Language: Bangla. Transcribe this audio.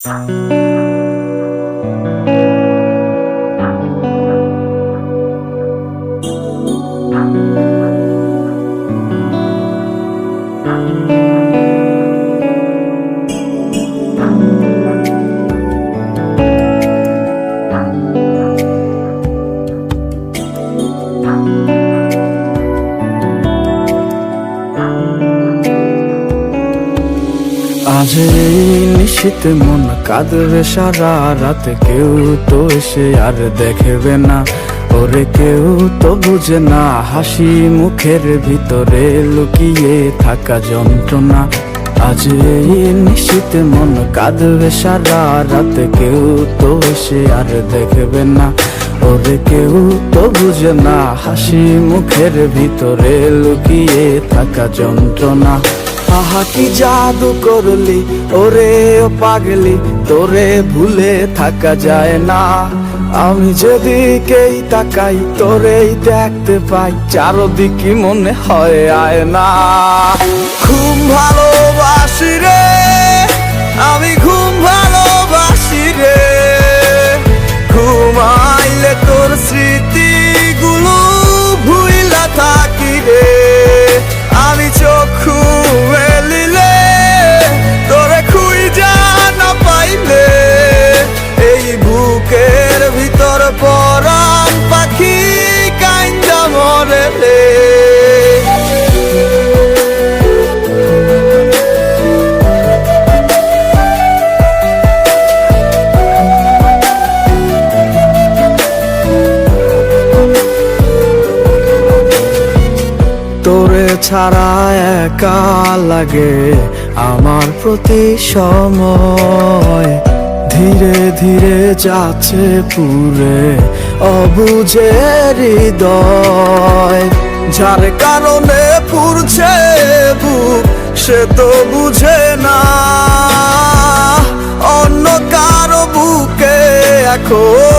আজ এই নিশীথে মন কাঁদবে সারা রাত, কেউ তো এসে আর দেখবে না, ওরে কেউ তো বুঝে না হাসি মুখের ভিতরে লুকিয়ে থাকা যন্ত্রণা। আজ এই নিশীথে মন কাঁদবে সারা রাত, কেউ তো এসে আর দেখবে না, ওরে কেউ তো বুঝে না হাসি মুখের ভিতরে লুকিয়ে থাকা যন্ত্রণা। আহা কি জাদু করলি ওরে ও পাগলি, তোরে ভুলে থাকা যায় না। আমি যেদিকেই তাকাই তোরেই দেখতে পাই, চারদিকে মনে হয় আয়না। খুব ভালোবাসি রে আমি, খুব ভালোবাসি রে, ঘুমাইলে তোর স্মৃতিগুলো ভুইলা থাকি রে। আমি চক্ষু মেলিলে তোরে খুঁজা না পাইলে, এই বুকের ভিতর পরাণ পাখি কাইন্দা মরে রে। তোরে ছাড়া একা লাগে আমার প্রতি সময়, ধীরে ধীরে যাচ্ছে পুরে অবুঝে হৃদয়। যার কারণে পুরছে বুক সে তো বুঝে না, অন্য কারো বুকে এখন